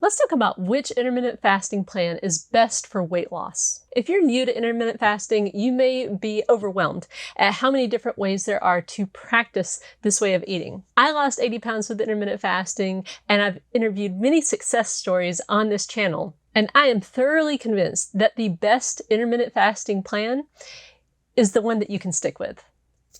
Let's talk about which intermittent fasting plan is best for weight loss. If you're new to intermittent fasting, you may be overwhelmed at how many different ways there are to practice this way of eating. I lost 80 pounds with intermittent fasting, and I've interviewed many success stories on this channel. And I am thoroughly convinced that the best intermittent fasting plan is the one that you can stick with.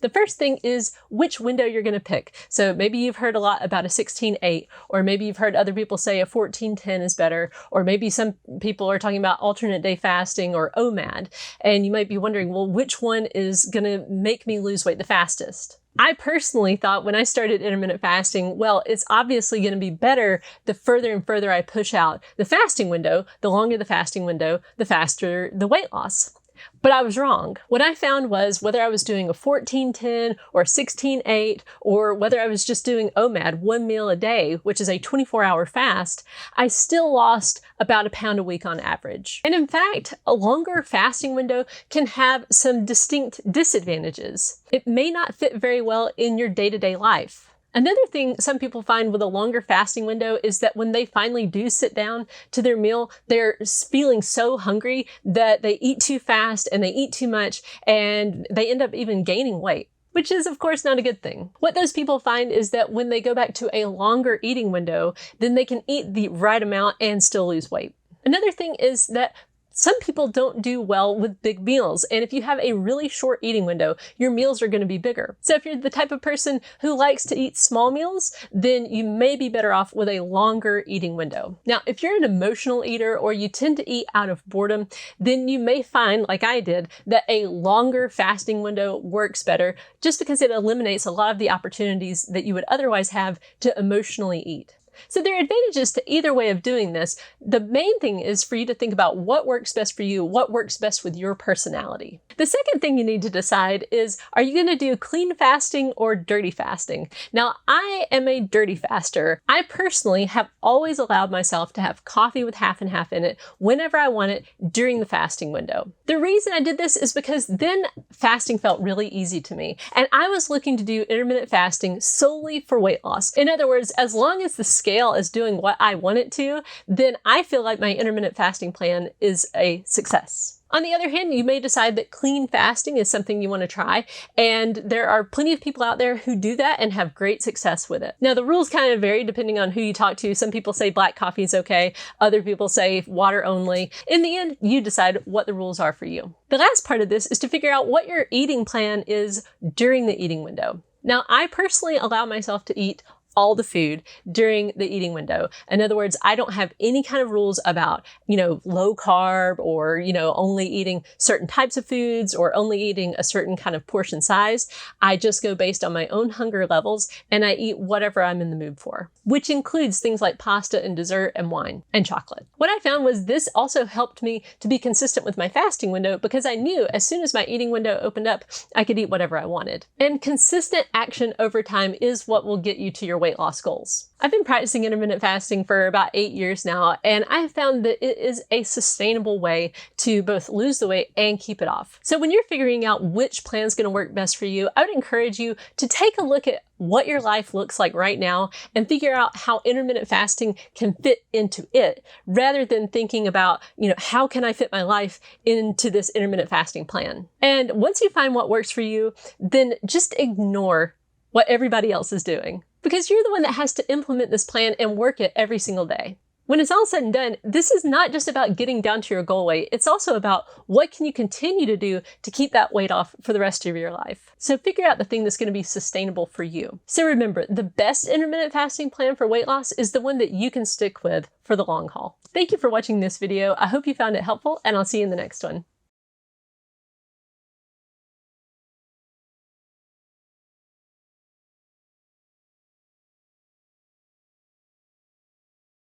The first thing is which window you're going to pick. So maybe you've heard a lot about a 16-8, or maybe you've heard other people say a 14-10 is better, or maybe some people are talking about alternate day fasting or OMAD. And you might be wondering, well, which one is going to make me lose weight the fastest? I personally thought when I started intermittent fasting, well, it's obviously going to be better the further and further I push out the fasting window, the longer the fasting window, the faster the weight loss. But I was wrong. What I found was whether I was doing a 14-10 or 16-8, or whether I was just doing OMAD, 1 meal a day, which is a 24-hour fast, I still lost about a pound a week on average. And in fact, a longer fasting window can have some distinct disadvantages. It may not fit very well in your day-to-day life. Another thing some people find with a longer fasting window is that when they finally do sit down to their meal, they're feeling so hungry that they eat too fast and they eat too much, and they end up even gaining weight, which is of course not a good thing. What those people find is that when they go back to a longer eating window, then they can eat the right amount and still lose weight. Another thing is that some people don't do well with big meals, and if you have a really short eating window, your meals are going to be bigger. So if you're the type of person who likes to eat small meals, then you may be better off with a longer eating window. Now, if you're an emotional eater or you tend to eat out of boredom, then you may find, like I did, that a longer fasting window works better just because it eliminates a lot of the opportunities that you would otherwise have to emotionally eat. So there are advantages to either way of doing this. The main thing is for you to think about what works best for you, what works best with your personality. The second thing you need to decide is, are you going to do clean fasting or dirty fasting? Now, I am a dirty faster. I personally have always allowed myself to have coffee with half and half in it whenever I want it during the fasting window. The reason I did this is because then fasting felt really easy to me, and I was looking to do intermittent fasting solely for weight loss. In other words, as long as the scale is doing what I want it to, then I feel like my intermittent fasting plan is a success. On the other hand, you may decide that clean fasting is something you want to try, and there are plenty of people out there who do that and have great success with it. Now, the rules kind of vary depending on who you talk to. Some people say black coffee is okay. Other people say water only. In the end, you decide what the rules are for you. The last part of this is to figure out what your eating plan is during the eating window. Now, I personally allow myself to eat all the food during the eating window. In other words, I don't have any kind of rules about, low carb or, only eating certain types of foods or only eating a certain kind of portion size. I just go based on my own hunger levels, and I eat whatever I'm in the mood for, which includes things like pasta and dessert and wine and chocolate. What I found was this also helped me to be consistent with my fasting window because I knew as soon as my eating window opened up, I could eat whatever I wanted. And consistent action over time is what will get you to your weight loss goals. I've been practicing intermittent fasting for about 8 years now, and I have found that it is a sustainable way to both lose the weight and keep it off. So when you're figuring out which plan is going to work best for you, I would encourage you to take a look at what your life looks like right now and figure out how intermittent fasting can fit into it, rather than thinking about, how can I fit my life into this intermittent fasting plan? And once you find what works for you, then just ignore what everybody else is doing, because you're the one that has to implement this plan and work it every single day. When it's all said and done, this is not just about getting down to your goal weight. It's also about what can you continue to do to keep that weight off for the rest of your life. So figure out the thing that's going to be sustainable for you. So remember, the best intermittent fasting plan for weight loss is the one that you can stick with for the long haul. Thank you for watching this video. I hope you found it helpful, and I'll see you in the next one.